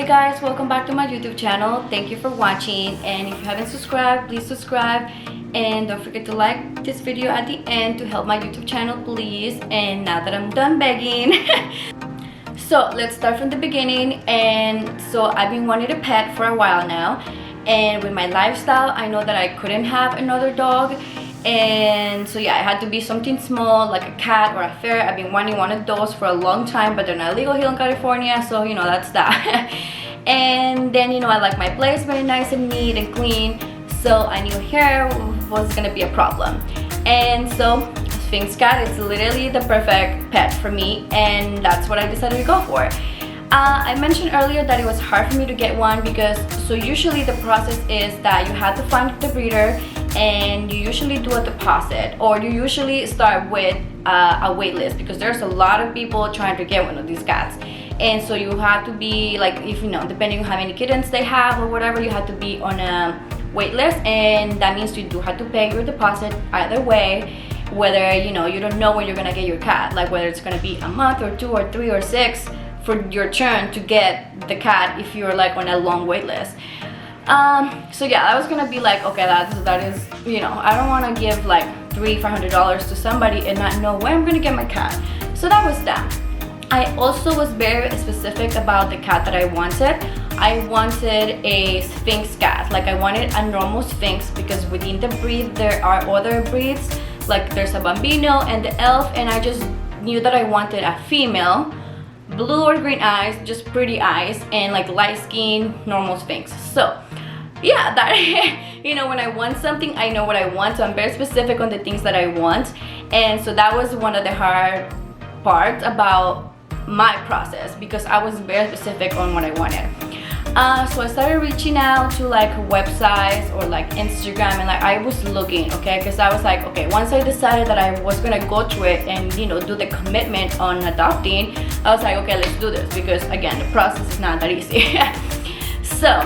guys, welcome back to my YouTube channel. Thank you for watching, and if you haven't subscribed, please subscribe, and don't forget to like this video at the end to help my YouTube channel, please. And now that I'm done begging, so let's start from the beginning. And so I've been wanting a pet for a while now, and with my lifestyle I know that I couldn't have another dog, and so yeah, it had to be something small like a cat or a ferret. I've been wanting one of those for a long time, but they're not legal here in California, so you know, that's that. And then, you know, I like my place very nice and neat and clean, so I knew hair was gonna be a problem. And so Sphinx cat is literally the perfect pet for me, and that's what I decided to go for. I mentioned earlier that it was hard for me to get one because usually the process is that you have to find the breeder, and you usually do a deposit, or you usually start with a wait list, because there's a lot of people trying to get one of these cats. And so you have to be like, if you know, depending on how many kittens they have or whatever, you have to be on a wait list, and that means you do have to pay your deposit either way, whether you know, you don't know when you're gonna get your cat, like whether it's gonna be a month or 2 or 3 or 6 for your turn to get the cat if you're like on a long wait list. So yeah, I was gonna be like, okay, that is, you know, I don't want to give like $300-$500 to somebody and not know when I'm gonna get my cat. So that was that. I also was very specific about the cat that I wanted. I wanted a Sphinx cat. Like, I wanted a normal Sphinx because within the breed there are other breeds, like there's a Bambino and the Elf, and I just knew that I wanted a female, blue or green eyes, just pretty eyes, and like light skin, normal Sphinx. So yeah, that you know, when I want something, I know what I want, so I'm very specific on the things that I want. And so that was one of the hard parts about my process, because I was very specific on what I wanted. So I started reaching out to like websites or like Instagram, and like I was looking, okay, because I was like, okay, once I decided that I was gonna go through it and, you know, do the commitment on adopting, I was like, okay, let's do this, because again, the process is not that easy. So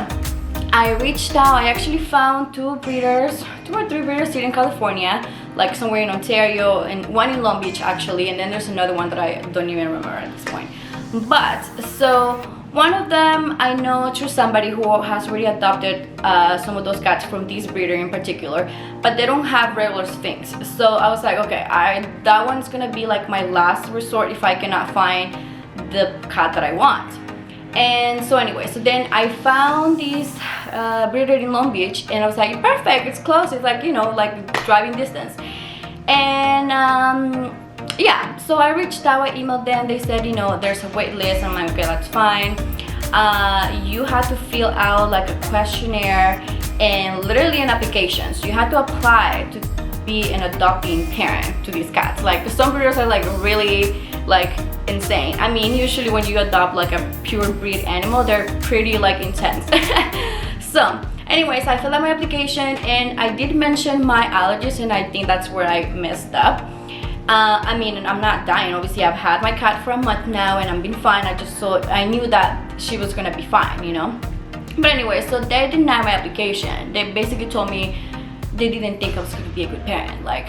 I reached out. I actually found 2 or 3 breeders here in California, like somewhere in Ontario, and one in Long Beach actually, and then there's another one that I don't even remember at this point. But so one of them I know through somebody who has already adopted some of those cats from this breeder in particular, but they don't have regular Sphinx. So I was like, okay, that one's gonna be like my last resort if I cannot find the cat that I want. And so anyway, so then I found this breeder in Long Beach, and I was like, perfect, it's close, it's like, you know, like driving distance. And yeah, so I reached out, I emailed them, they said, you know, there's a wait list. I'm like, okay, that's fine. You have to fill out like a questionnaire and literally an application. So you have to apply to be an adopting parent to these cats. Like, some breeders are like really like insane. I mean, usually when you adopt like a pure breed animal, they're pretty like intense. So anyways, I filled out my application, and I did mention my allergies, and I think that's where I messed up. I mean, I'm not dying, obviously. I've had my cat for a month now and I've been fine. I knew that she was gonna be fine, you know. But anyway, so they denied my application. They basically told me they didn't think I was gonna be a good parent. Like,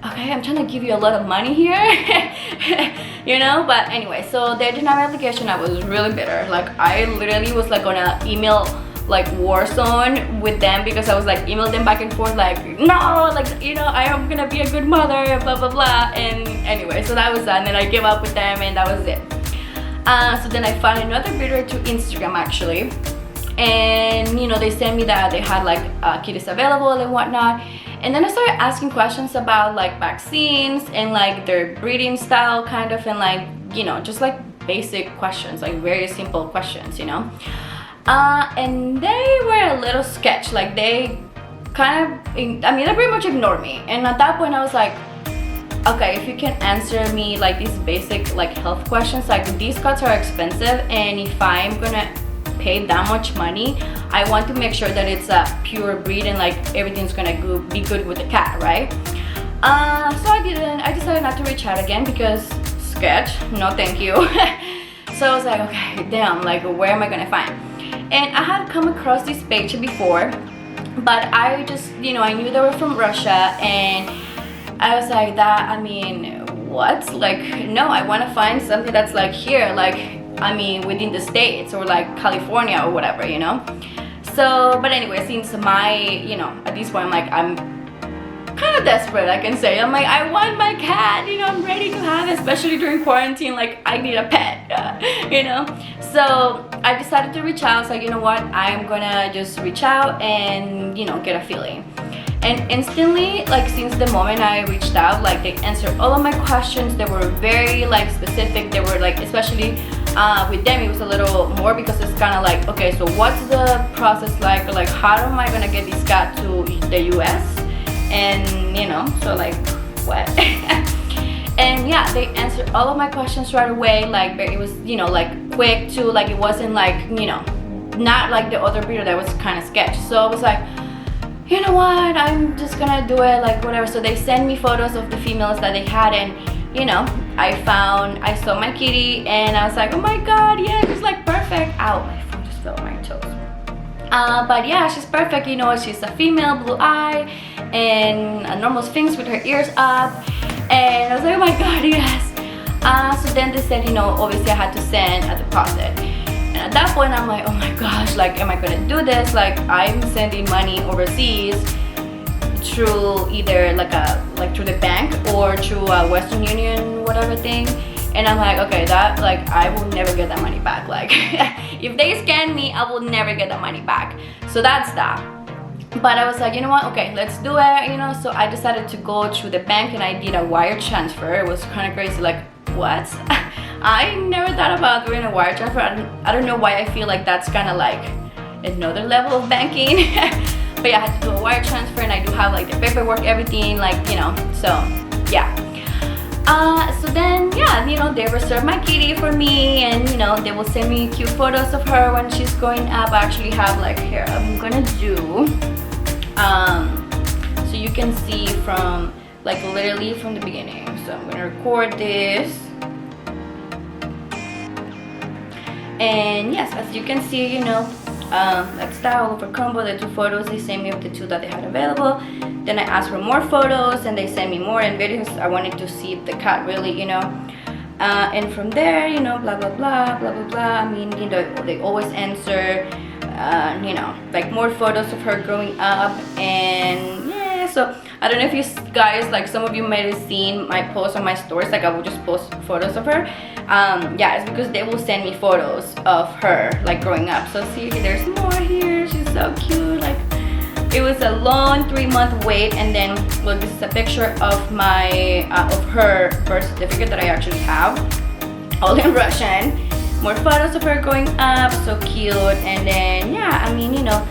okay, I'm trying to give you a lot of money here, you know. But anyway, so they denied my application. I was really bitter. Like, I literally was like on an email like war zone with them, because I was like email them back and forth like, no, like, you know, I am gonna be a good mother, blah blah blah. And anyway, so that was that, and then I gave up with them, and that was it. So then I found another breeder to Instagram actually, and you know, they sent me that they had like kitties available and whatnot. And then I started asking questions about like vaccines and like their breeding style kind of, and like, you know, just like basic questions, like very simple questions, you know. And they were a little sketch. Like, they kind of, I mean, they pretty much ignored me. And at that point I was like, okay, if you can answer me like these basic like health questions, like these cats are expensive, and if I'm gonna pay that much money, I want to make sure that it's a pure breed and like everything's gonna be good with the cat, right? So I decided not to reach out again, because sketch, no thank you. So I was like, okay, damn, like where am I gonna find? And I had come across this page before, but I just, you know, I knew they were from Russia, and I was like, that, I mean, what? Like, no, I want to find something that's like here, like I mean, within the States or like California or whatever, you know. So, but anyway, since my, you know, at this point, I'm kind of desperate, I can say. I'm like, I want my cat, you know, I'm ready to have it, especially during quarantine. Like, I need a pet, you know. So I decided to reach out. So, you know what, I'm gonna just reach out and, you know, get a feeling. And instantly, like, since the moment I reached out, like, they answered all of my questions. They were very, like, specific. They were, like, especially with them, it was a little more, because it's kind of like, okay, so what's the process like? Like, how am I gonna get this cat to the US? And, you know, so, like, what? And yeah, they answered all of my questions right away. Like, it was, you know, like, quick too. Like, it wasn't like, you know, not like the other breeder that was kind of sketch. So I was like, you know what, I'm just gonna do it, like, whatever. So they sent me photos of the females that they had, and, you know, I saw my kitty, and I was like, oh my god, yeah, she's like perfect. Ow, my phone just fell on my toes. But yeah, she's perfect, you know. She's a female, blue eye, and a normal sphinx with her ears up. And I was like, oh my god, yes. So then they said, you know, obviously I had to send a deposit. And at that point, I'm like, oh my gosh, like, am I gonna do this? Like, I'm sending money overseas through either like through the bank or through a Western Union, whatever thing. And I'm like, okay, that, like, I will never get that money back. Like, if they scan me, I will never get that money back. So that's that. But I was like, you know what, okay, let's do it, you know. So I decided to go through the bank, and I did a wire transfer. It was kind of crazy, like, what? I never thought about doing a wire transfer. I don't know why I feel like that's kind of like another level of banking. But yeah, I had to do a wire transfer, and I do have like the paperwork, everything, like, you know. So yeah. So then, yeah, you know, they reserved my kitty for me, and, you know, they will send me cute photos of her when she's growing up. I actually have, like, here, I'm gonna do, so you can see from, like, literally from the beginning. So I'm gonna record this. And yes, as you can see, you know, that's that all over combo, the 2 photos. They sent me of the 2 that they had available. Then I asked for more photos, and they sent me more and videos. I wanted to see if the cat really, you know, and from there, you know, blah blah blah blah blah blah. I mean, you know, they always answer, you know, like, more photos of her growing up. And yeah, so I don't know if you guys, like, some of you might have seen my post on my stories, like, I will just post photos of her. Yeah, it's because they will send me photos of her, like, growing up. So see, there's more here. She's so cute. Like, it was a long 3-month wait. And then, look, this is a picture of my of her birth certificate that I actually have, all in Russian. More photos of her growing up, so cute. And then, yeah, I mean, you know,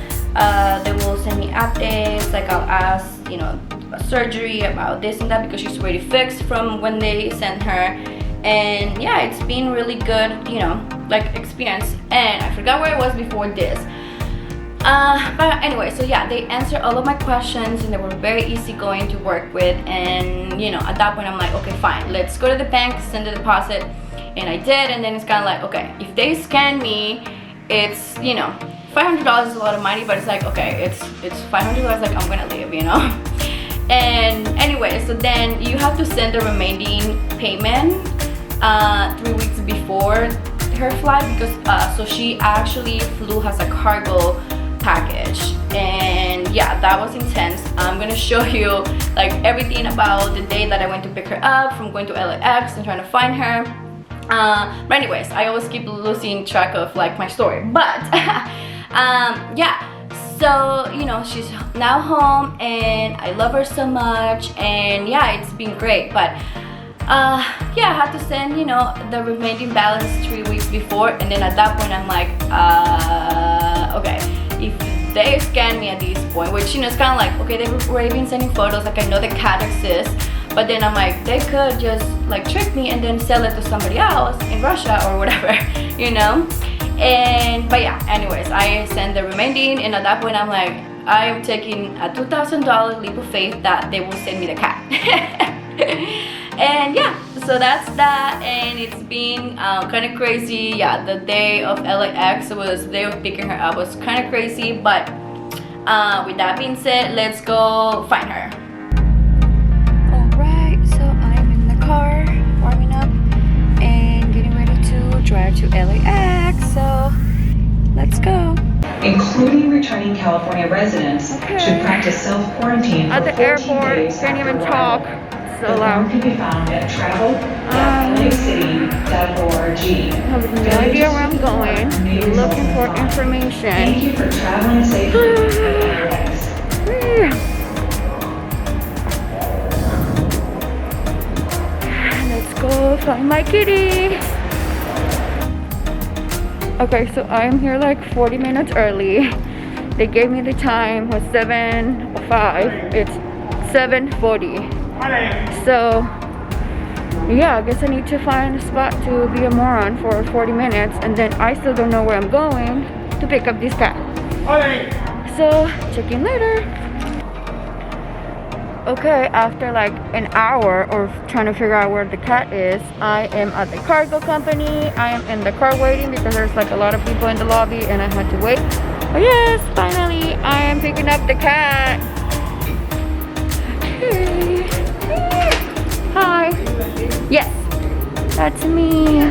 they will send me updates. Like, I'll ask, you know, surgery about this and that, because she's already fixed from when they sent her. And yeah, it's been really good, you know, like, experience. And I forgot where I was before this. But anyway, so yeah, they answered all of my questions, and they were very easygoing to work with. And, you know, at that point, I'm like, okay, fine, let's go to the bank, send the deposit. And I did. And then it's kind of like, okay, if they scan me, it's, you know, $500 is a lot of money, but it's like, okay, it's $500, like, I'm gonna leave, you know. And anyway, so then you have to send the remaining payment 3 weeks before her flight, because so she actually flew as a cargo package. And yeah, that was intense. I'm gonna show you, like, everything about the day that I went to pick her up, from going to LAX and trying to find her. But anyways, I always keep losing track of, like, my story. But yeah, so, you know, she's now home, and I love her so much. And yeah, it's been great. But yeah, I had to send, you know, the remaining balance 3 weeks before. And then at that point, I'm like, okay, if they scan me at this point, which, you know, it's kind of like, okay, they were even sending photos, like, I know the cat exists, but then I'm like, they could just, like, trick me and then sell it to somebody else in Russia or whatever, you know. And but yeah, anyways, I sent the remaining, and at that point, I'm like, I'm taking a $2,000 leap of faith that they will send me the cat. And yeah, so that's that. And it's been kind of crazy. Yeah, the day of LAX was the day of picking her up, was kind of crazy. But with that being said, let's go find her. Alright, so I'm in the car warming up and getting ready to drive to LAX. California residents should practice self-quarantine for 14 days can't even after talk. arrival. So The loud. form can be found at travel.lacity.org. I have no idea where I'm going. Looking for information. Thank you for traveling safely at LAX. Let's go find my kitty. Okay, so I'm here like 40 minutes early. They gave me the time was 7:05. It's 7:40. So yeah, I guess I need to find a spot to be a moron for 40 minutes, and then I still don't know where I'm going to pick up this cat. So check in later. Okay, after like an hour of trying to figure out where the cat is, I am at the cargo company. I am in the car waiting because there's like a lot of people in the lobby and I had to wait. Oh yes, finally I am picking up the cat. Okay. Hi. Yes, that's me.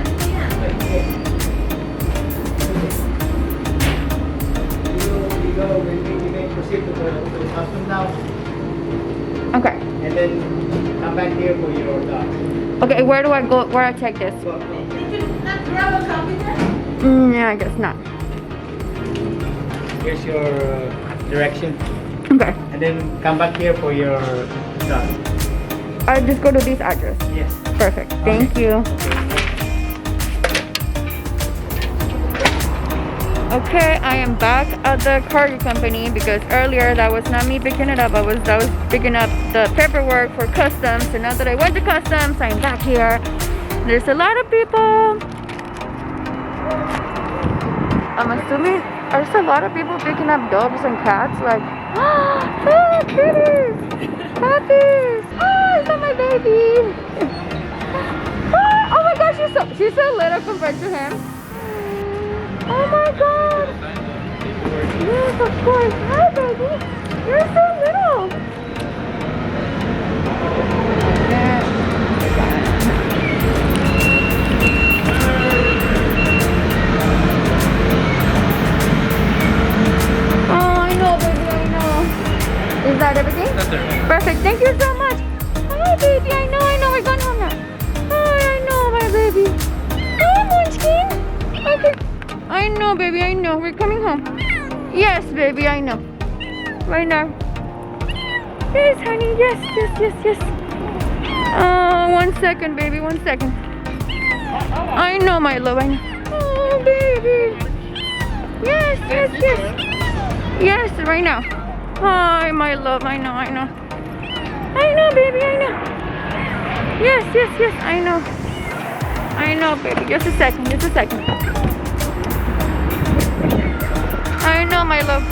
Okay. And then come back here for your dog. Okay, where do I go? Where I check this? Did you not grab a copy there? Yeah, I guess not. Here's your direction. Okay. And then come back here for your dog. I just go to this address. Yes. Perfect. Thank you. Okay, I am back at the cargo company because earlier that was not me picking it up. I was picking up the paperwork for customs. So now that I went to customs, I'm back here. There's a lot of people. I'm assuming there's a lot of people picking up dogs and cats. Like, oh, kitties, puppies. Oh, is that my baby? Oh my gosh, she's so little compared to him. Oh my god! Yes, of course. Hi, baby. You're so little. Oh, I know, baby. I know. Is that everything? That's everything. Perfect. Thank you so much. Hi, baby. I know. We're going home now. Hi, I know, my baby. Hi, Munchkin. Okay. I know, baby, I know. We're coming home. Yes, baby, I know. Right now. Yes, honey. Yes. 1 second, baby. 1 second. I know, my love. I know. Oh, baby. Yes. Yes, right now. Hi, my love. I know. I know, baby. I know. Yes. I know. I know, baby. Just a second. I know, my love.